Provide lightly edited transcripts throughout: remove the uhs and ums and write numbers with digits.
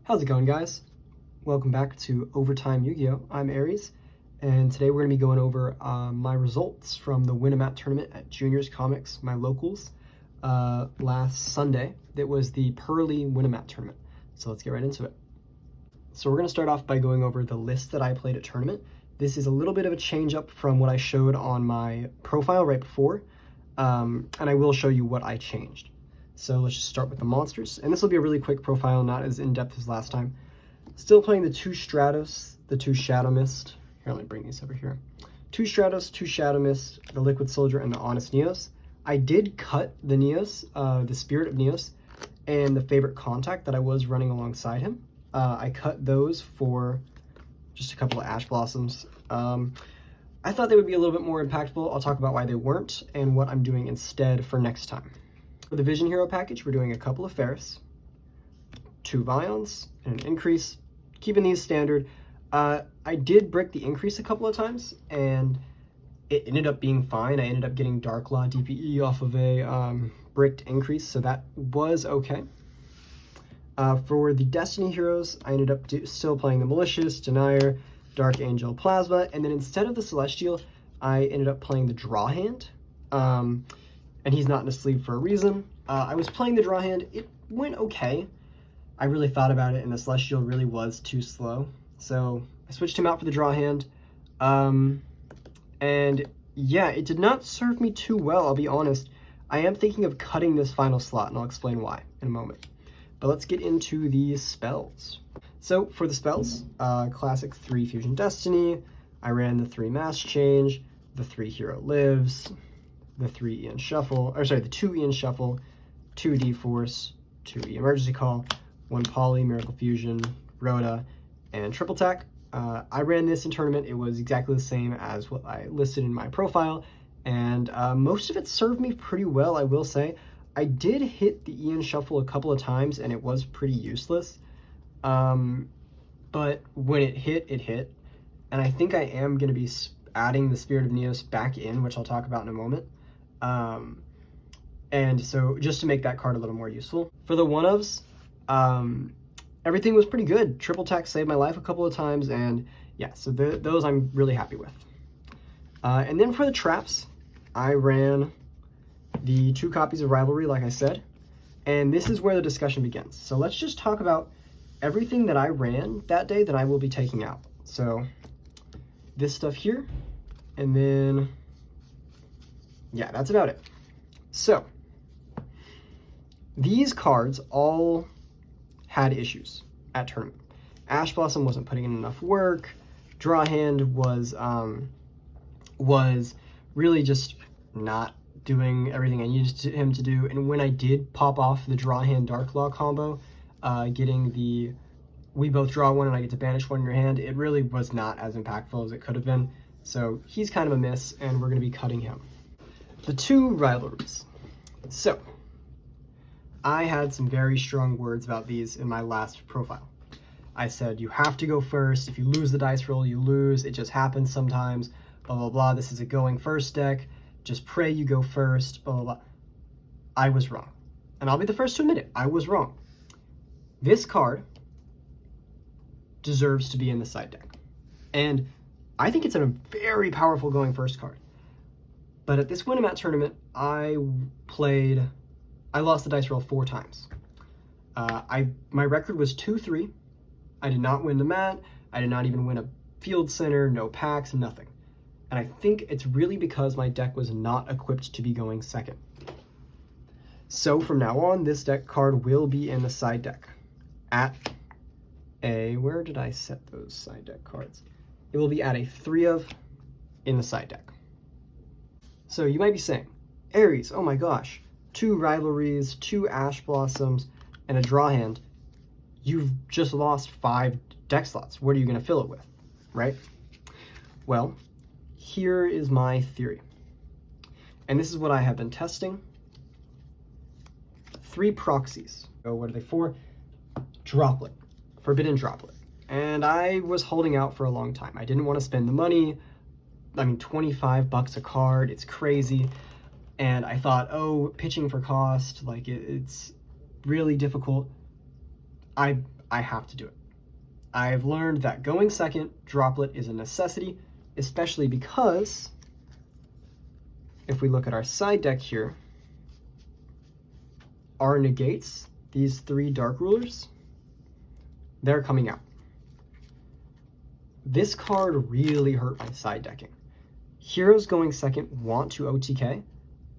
How's it going, guys? Welcome back to Overtime Yu-Gi-Oh! I'm Aries, and today we're going to be going over my results from the Win-A-Mat tournament at Juniors Comics, my locals, last Sunday. That was the Purrelly Win-A-Mat tournament. So let's get right into it. So we're going to start off by going over the list that I played at tournament. This is a little bit of a change up from what I showed on my profile right before, and I will show you what I changed. So let's just start with the monsters, and this will be a really quick profile, not as in-depth as last time. Still playing the 2 Stratos, the 2 Shadow Mist. Here, let me bring these over here. 2 Stratos, 2 Shadow Mist, the Liquid Soldier, and the Honest Neos. I did cut the Neos, the Spirit of Neos, and the Favorite Contact that I was running alongside him. I cut those for just a couple of Ash Blossoms. I thought they would be a little bit more impactful. I'll talk about why they weren't and what I'm doing instead for next time. For the Vision Hero package, we're doing a couple of Ferris, 2 Vions, and an Increase, keeping these standard. I did brick the Increase a couple of times, and it ended up being fine. I ended up getting Dark Law DPE off of a bricked Increase, so that was okay. For the Destiny Heroes, I ended up still playing the Malicious, Denier, Dark Angel, Plasma, and then instead of the Celestial, I ended up playing the Draw Hand. And he's not in a sleeve for a reason. I was playing the Draw Hand. It went okay. I really thought about it, and the Celestial really was too slow. So I switched him out for the Draw Hand. And yeah, it did not serve me too well, I'll be honest. I am thinking of cutting this final slot, and I'll explain why in a moment. But let's get into the spells. So for the spells, classic 3 Fusion Destiny. I ran the 3 Mass Change, the 3 Hero Lives, the 3 Ian Shuffle, or sorry, the 2 Ian Shuffle, 2 D-Force, 2 E Emergency Call, 1 Poly, Miracle Fusion, Rhoda, and Triple Tack. I ran this in tournament. It was exactly the same as what I listed in my profile, and most of it served me pretty well, I will say. I did hit the Ian Shuffle a couple of times, and it was pretty useless. But when it hit, and I think I am going to be adding the Spirit of Neos back in, which I'll talk about in a moment. And so just to make that card a little more useful. For the one-ofs, everything was pretty good. Triple Tack saved my life a couple of times, and yeah, so those I'm really happy with. And then for the traps, I ran the 2 copies of Rivalry, like I said, and this is where the discussion begins. So let's just talk about everything that I ran that day that I will be taking out. So this stuff here, and then yeah, that's about it. So these cards all had issues at tournament. Ash Blossom wasn't putting in enough work. Draw Hand was really just not doing everything I needed him to do. And when I did pop off the Draw Hand Dark Law combo, getting the we both draw 1 and I get to banish 1 in your hand, it really was not as impactful as it could have been. So he's kind of a miss, and we're going to be cutting him. The 2 rivalries. So I had some very strong words about these in my last profile. I said, you have to go first. If you lose the dice roll, you lose. It just happens sometimes. Blah, blah, blah. This is a going first deck. Just pray you go first. Blah, blah, blah. I was wrong. And I'll be the first to admit it. I was wrong. This card deserves to be in the side deck. And I think it's a very powerful going first card. But at this Win-A-Mat tournament, I lost the dice roll 4 times. My record was 2-3. I did not win the mat. I did not even win a field center, no packs, nothing. And I think it's really because my deck was not equipped to be going second. So from now on, this deck card will be in the side deck. Where did I set those side deck cards? It will be at a 3 of in the side deck. So you might be saying, Aries, oh my gosh, 2 rivalries, 2 Ash Blossoms, and a Draw Hand. You've just lost 5 deck slots. What are you going to fill it with, right? Well, here is my theory. And this is what I have been testing. 3 proxies. Oh, what are they for? Droplet. Forbidden Droplet. And I was holding out for a long time. I didn't want to spend the money. I mean, 25 bucks a card. It's crazy. And I thought, oh, pitching for cost, like it's really difficult. I I have to do it. I've learned that going second droplet is a necessity, especially because if we look at our side deck here, our negates, these 3 dark rulers, they're coming out. This card really hurt my side decking. Heroes going second want to OTK.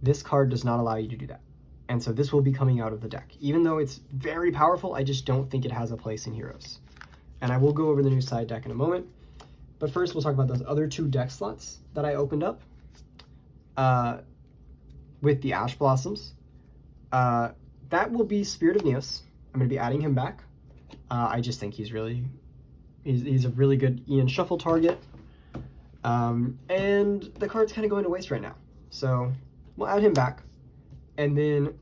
This card does not allow you to do that. And so this will be coming out of the deck. Even though it's very powerful, I just don't think it has a place in Heroes. And I will go over the new side deck in a moment. But first, we'll talk about those other 2 deck slots that I opened up with the Ash Blossoms. That will be Spirit of Neos. I'm going to be adding him back. I just think he's a really good Ian Shuffle target. And the card's kind of going to waste right now. So we'll add him back. And then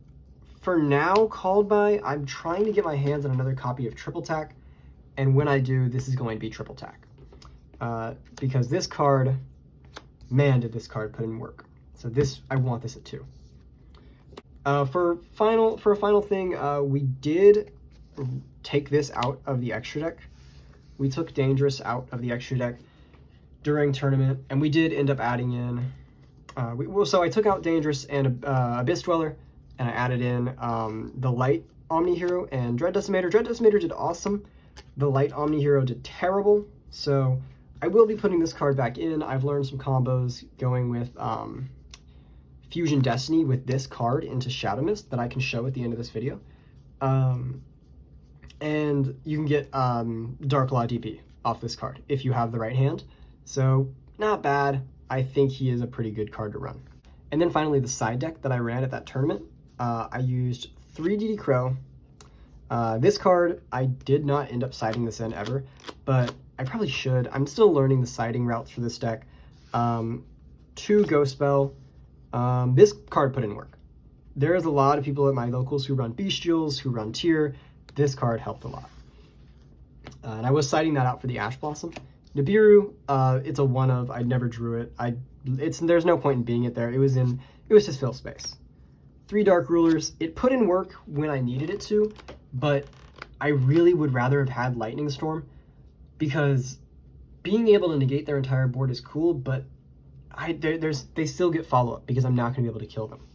for now, Called By, I'm trying to get my hands on another copy of Triple Tack. And when I do, this is going to be Triple Tack. Because this card, man, did this card put in work. So this, I want this at 2. For a final thing, we did take this out of the extra deck. We took Dangerous out of the extra deck during tournament, and we did end up adding in, so I took out Dangerous and Abyss Dweller, and I added in the Light Omni Hero and Dread Decimator. Dread Decimator did awesome. The Light Omni Hero did terrible, so I will be putting this card back in. I've learned some combos going with Fusion Destiny with this card into Shadow Mist that I can show at the end of this video. And you can get Dark Law DP off this card if you have the right hand. So not bad. I think he is a pretty good card to run. And then finally, the side deck that I ran at that tournament, I used 3 DD Crow. This card, I did not end up siding this in ever, but I probably should. I'm still learning the siding routes for this deck. 2 Ghost Spell. This card put in work. There's a lot of people at my locals who run Bestials, who run Tier. This card helped a lot. And I was citing that out for the Ash Blossom. Nibiru, it's a one of. I never drew it. There's no point in being it there. It was just fill space. 3 Dark Rulers. It put in work when I needed it to, but I really would rather have had Lightning Storm, because being able to negate their entire board is cool, but they still get follow-up because I'm not going to be able to kill them.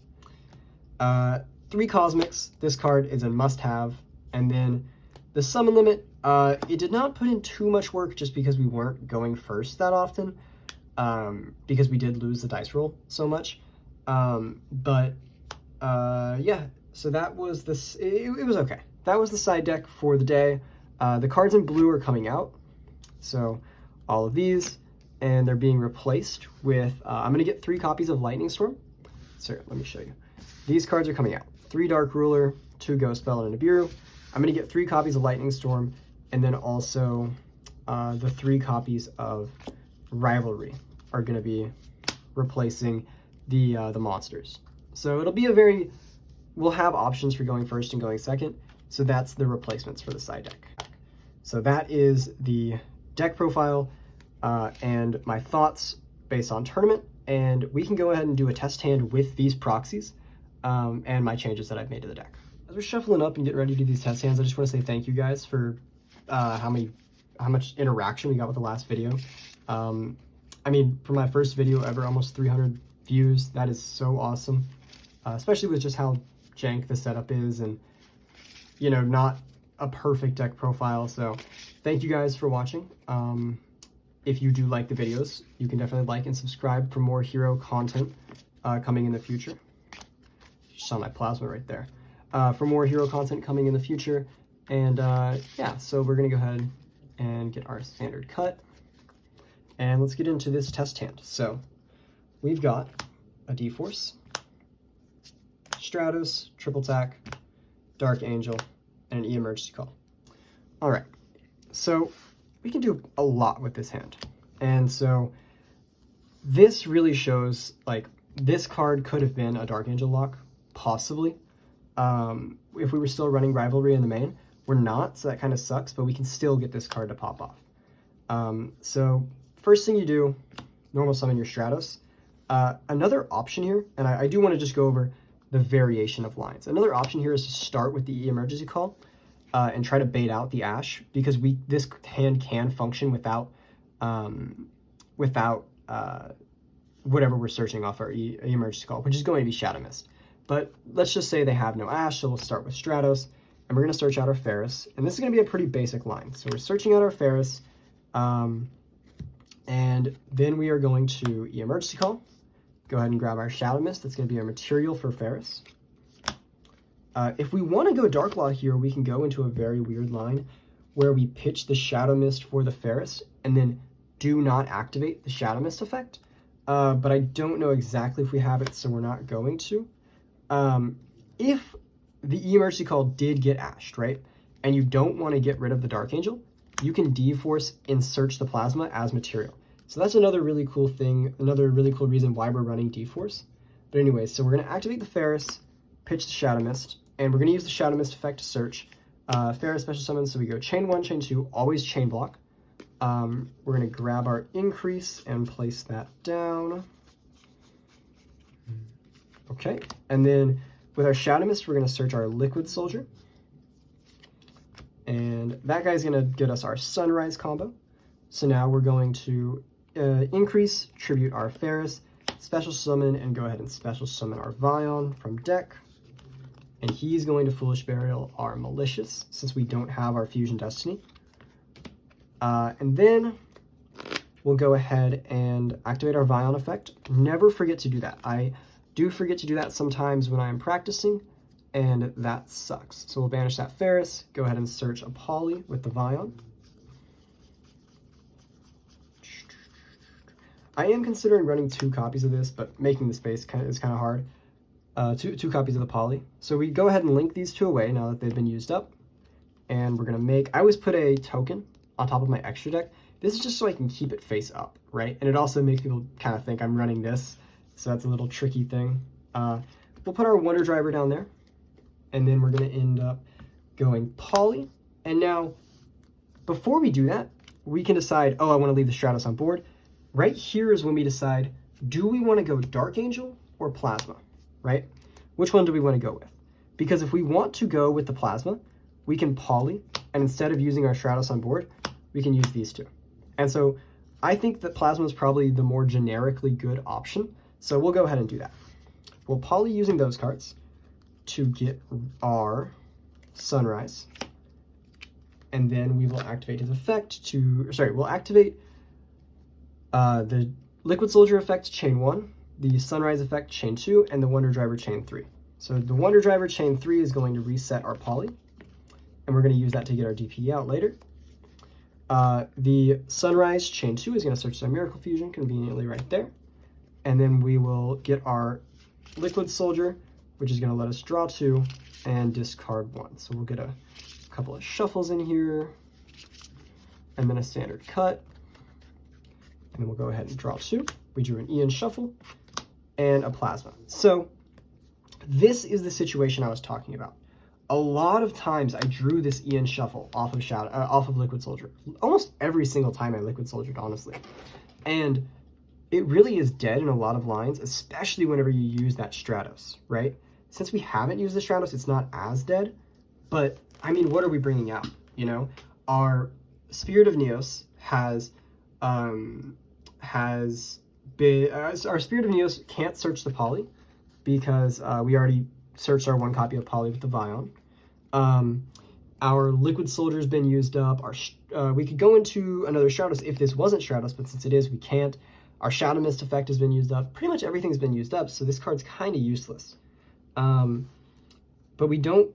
3 Cosmics. This card is a must-have. And then the summon limit, it did not put in too much work just because we weren't going first that often, because we did lose the dice roll so much. Yeah, so that was this. It was okay. That was the side deck for the day. The cards in blue are coming out, so all of these, and they're being replaced with, I'm going to get 3 copies of Lightning Storm. So let me show you. These cards are coming out. 3 Dark Ruler, 2 Ghost Spell, and a Nibiru. I'm going to get 3 copies of Lightning Storm, and then also the 3 copies of Rivalry are going to be replacing the monsters. So it'll be we'll have options for going first and going second. So that's the replacements for the side deck. So that is the deck profile and my thoughts based on tournament. And we can go ahead and do a test hand with these proxies and my changes that I've made to the deck. As we're shuffling up and getting ready to do these test hands, I just want to say thank you guys for how much interaction we got with the last video. I mean, for my first video ever, almost 300 views. That is so awesome, especially with just how jank the setup is and, you know, not a perfect deck profile. So thank you guys for watching. If you do like the videos, you can definitely like and subscribe for more hero content coming in the future. You saw my plasma right there. For more hero content coming in the future. And yeah, so we're going to go ahead and get our standard cut. And let's get into this test hand. So we've got a D-Force, Stratos, Triple Tack, Dark Angel, and an E-Emergency Call. All right, so we can do a lot with this hand. And so this really shows, like, this card could have been a Dark Angel lock, possibly. If we were still running Rivalry in the main. We're not, so that kind of sucks, but we can still get this card to pop off. So first thing you do, normal summon your Stratos. Another option here, and I do want to just go over the variation of lines. Another option here is to start with the E-Emergency Call. and try to bait out the Ash, because this hand can function without whatever we're searching off our emergency call, which is going to be Shadow Mist. But let's just say they have no Ash, so we'll start with Stratos, and we're going to search out our Ferris. And this is going to be a pretty basic line. So we're searching out our Ferris, and then we are going to emergency call. Go ahead and grab our Shadow Mist. That's going to be our material for Ferris. If we want to go Dark Law here, we can go into a very weird line where we pitch the Shadow Mist for the Ferris and then do not activate the Shadow Mist effect. But I don't know exactly if we have it, so we're not going to. If the emergency call did get ashed, right, and you don't want to get rid of the Dark Angel, you can D-Force and search the Plasma as material. So that's another really cool thing, another really cool reason why we're running D-Force. But anyways, so we're going to activate the Ferris, pitch the Shadow Mist, and we're going to use the Shadow Mist effect to search. Ferris special summon, so we go chain 1, chain 2, always chain block. We're going to grab our increase and place that down. Okay, and then with our Shadow Mist, we're going to search our Liquid Soldier. And that guy's going to get us our Sunrise combo. So now we're going to increase, tribute our Ferris, special summon, and go ahead and special summon our Vion from deck. And he's going to Foolish Burial our Malicious, since we don't have our Fusion Destiny. And then we'll go ahead and activate our Vion effect. Never forget to do that. I do forget to do that sometimes when I'm practicing, and that sucks. So we'll banish that Ferris, go ahead and search a Poly with the Vion. I am considering running 2 copies of this, but making the space is kind of hard. Two copies of the Poly. So we go ahead and link these 2 away now that they've been used up. And we're going to make, I always put a token on top of my extra deck. This is just so I can keep it face up, right? And it also makes people kind of think I'm running this. So that's a little tricky thing. We'll put our Wonder Driver down there. And then we're going to end up going Poly. And now, before we do that, we can decide, oh, I want to leave the Stratos on board. Right here is when we decide, do we want to go Dark Angel or Plasma, right? Which one do we want to go with? Because if we want to go with the Plasma, we can Poly, and instead of using our Stratos on board, we can use these 2. And so I think that Plasma is probably the more generically good option, so we'll go ahead and do that. We'll Poly using those cards to get our Sunrise, and then we will activate his effect to, we'll activate the Liquid Soldier effect, chain 1, the Sunrise effect, chain 2, and the Wonder Driver, chain 3. So the Wonder Driver, chain 3 is going to reset our Poly, and we're going to use that to get our DP out later. The Sunrise, chain 2 is going to search our Miracle Fusion, conveniently right there. And then we will get our Liquid Soldier, which is going to let us draw 2 and discard 1. So we'll get a couple of shuffles in here, and then a standard cut. And then we'll go ahead and draw 2. We drew an Ian Shuffle and a Plasma. So this is the situation I was talking about. A lot of times I drew this Ian Shuffle off of Liquid Soldier. Almost every single time I Liquid Soldiered, honestly. And it really is dead in a lot of lines, especially whenever you use that Stratos, right? Since we haven't used the Stratos, it's not as dead. But, I mean, what are we bringing out? You know, our Spirit of Neos has been, our Spirit of Neos can't search the Poly because we already searched our 1 copy of Poly with the Vion. Our Liquid Soldier's been used up. We could go into another Stratos if this wasn't Stratos, but since it is, we can't. Our Shadow Mist effect has been used up. Pretty much everything's been used up, so this card's kind of useless. But we don't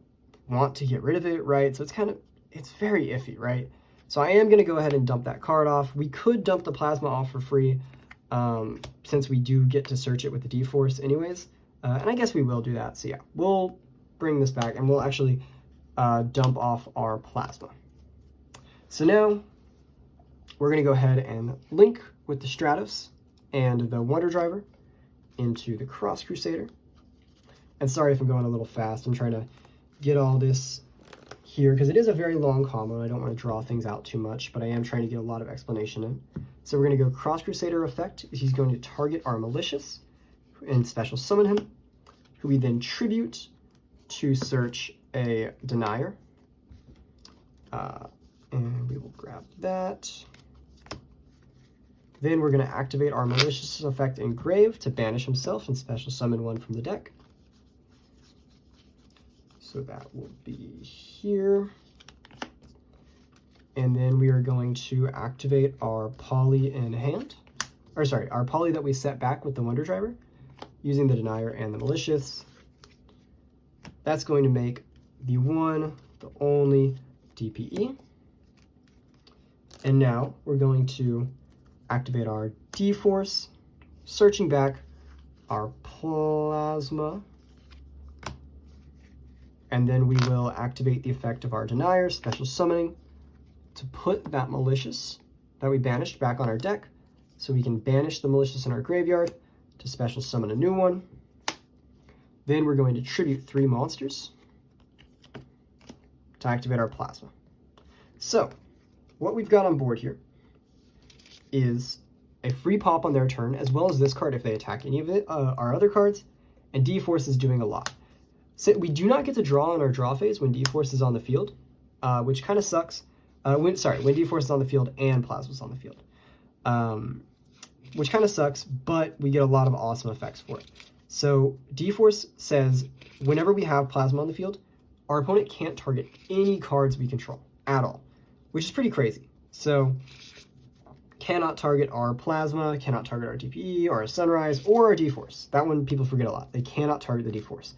want to get rid of it, right? So it's very iffy, right? So I am going to go ahead and dump that card off. We could dump the Plasma off for free, since we do get to search it with the D-Force anyways. And I guess we will do that. So yeah, we'll bring this back and we'll actually dump off our Plasma. So now we're going to go ahead and link with the Stratos and the Wonder Driver into the Cross Crusader. And sorry if I'm going a little fast. I'm trying to get all this here because it is a very long combo and I don't want to draw things out too much, but I am trying to get a lot of explanation in. So we're going to go Cross Crusader effect. He's going to target our Malicious and special summon him, who we then tribute to search a Denier. And we will grab that. Then we're going to activate our malicious effect Engrave to banish himself and special summon one from the deck. So that will be here. And then we are going to activate our poly in hand. Or sorry, our poly that we set back with the Wonder Driver using the Denier and the Malicious. That's going to make the one, the only DPE. And now we're going to activate our D-Force, searching back our Plasma, and then we will activate the effect of our Denier, special summoning, to put that Malicious that we banished back on our deck, so we can banish the Malicious in our graveyard to special summon a new one. Then we're going to tribute 3 monsters to activate our Plasma. So, what we've got on board here is a free pop on their turn, as well as this card if they attack any of our other cards, and D-Force is doing a lot. So we do not get to draw on our draw phase when D-Force is on the field, which kind of sucks. When D-Force is on the field and Plasma's on the field, which kind of sucks, but we get a lot of awesome effects for it. So D-Force says whenever we have Plasma on the field, our opponent can't target any cards we control at all, which is pretty crazy. So cannot target our Plasma, cannot target our DPE, or our Sunrise, or our D-Force. That one people forget a lot. They cannot target the D-Force.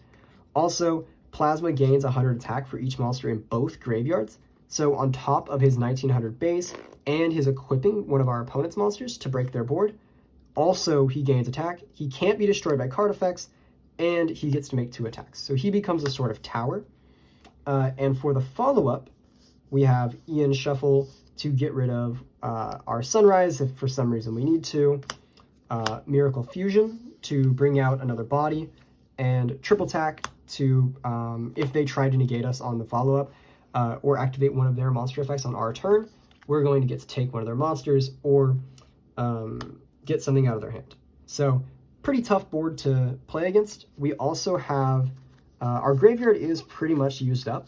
Also, Plasma gains 100 attack for each monster in both graveyards. So on top of his 1900 base and his equipping one of our opponent's monsters to break their board, also he gains attack. He can't be destroyed by card effects, and he gets to make 2 attacks. So he becomes a sort of tower. And for the follow-up, we have Ian Shuffle to get rid of our Sunrise if for some reason we need to, Miracle Fusion to bring out another body, and Triple Tack to, if they try to negate us on the follow-up, or activate one of their monster effects on our turn, we're going to get to take one of their monsters or get something out of their hand. So pretty tough board to play against. We also have, our graveyard is pretty much used up,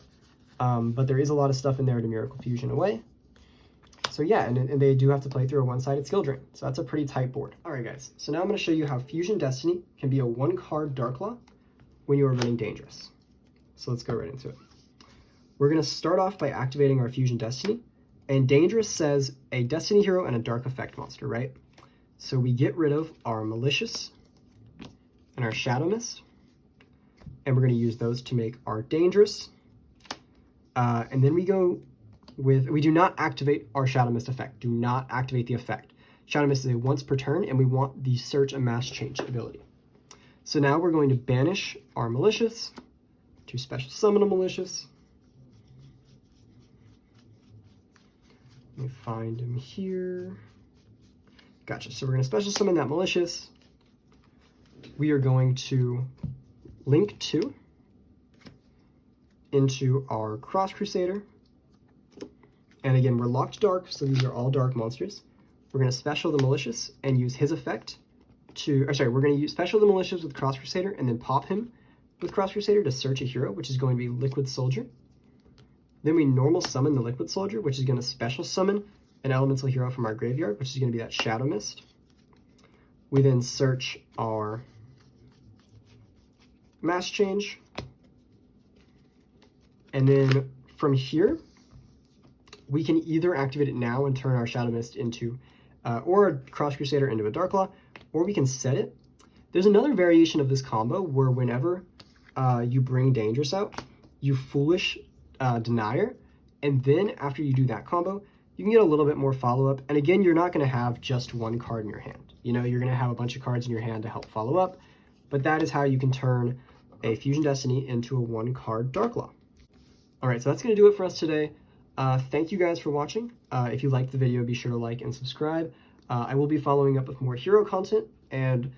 but there is a lot of stuff in there to Miracle Fusion away. So yeah, and they do have to play through a one-sided skill drain. So that's a pretty tight board. All right, guys. So now I'm going to show you how Fusion Destiny can be a 1-card Darklaw when you are running Dangerous. So let's go right into it. We're going to start off by activating our Fusion Destiny. And Dangerous says a Destiny hero and a Dark Effect monster, right? So we get rid of our Malicious and our Shadow Mist. And we're going to use those to make our Dangerous. And then we go with, we do not activate our Shadow Mist effect. Do not activate the effect. Shadow Mist is a once per turn, and we want the Search and Mass Change ability. So now we're going to banish our Malicious to special summon a Malicious. Let me find him here. Gotcha. So we're going to special summon that Malicious. We are going to link 2 into our Cross Crusader. And again, we're locked dark, so these are all dark monsters. We're going to special the Malicious and use his effect to, we're going to use special the Malicious with Cross Crusader and then pop him with Cross Crusader to search a hero, which is going to be Liquid Soldier. Then we normal summon the Liquid Soldier, which is going to special summon an elemental hero from our graveyard, which is going to be that Shadow Mist. We then search our Mass Change. And then from here, we can either activate it now and turn our Shadow Mist into, or a Cross Crusader into a Darklaw, or we can set it. There's another variation of this combo where whenever you bring Dangerous out, you Foolish Denier, and then after you do that combo, you can get a little bit more follow-up. And again, you're not going to have just one card in your hand. You know, you're going to have a bunch of cards in your hand to help follow up, but that is how you can turn a Fusion Destiny into a 1-card Darklaw. All right, so that's going to do it for us today. Thank you guys for watching. If you liked the video, be sure to like and subscribe. I will be following up with more hero content, and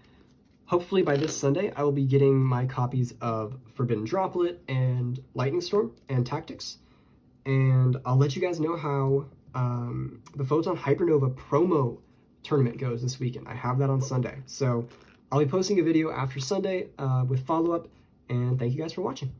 hopefully by this Sunday, I will be getting my copies of Forbidden Droplet and Lightning Storm and Tactics. And I'll let you guys know how the Photon Hypernova promo tournament goes this weekend. I have that on Sunday. So I'll be posting a video after Sunday with follow-up, and thank you guys for watching.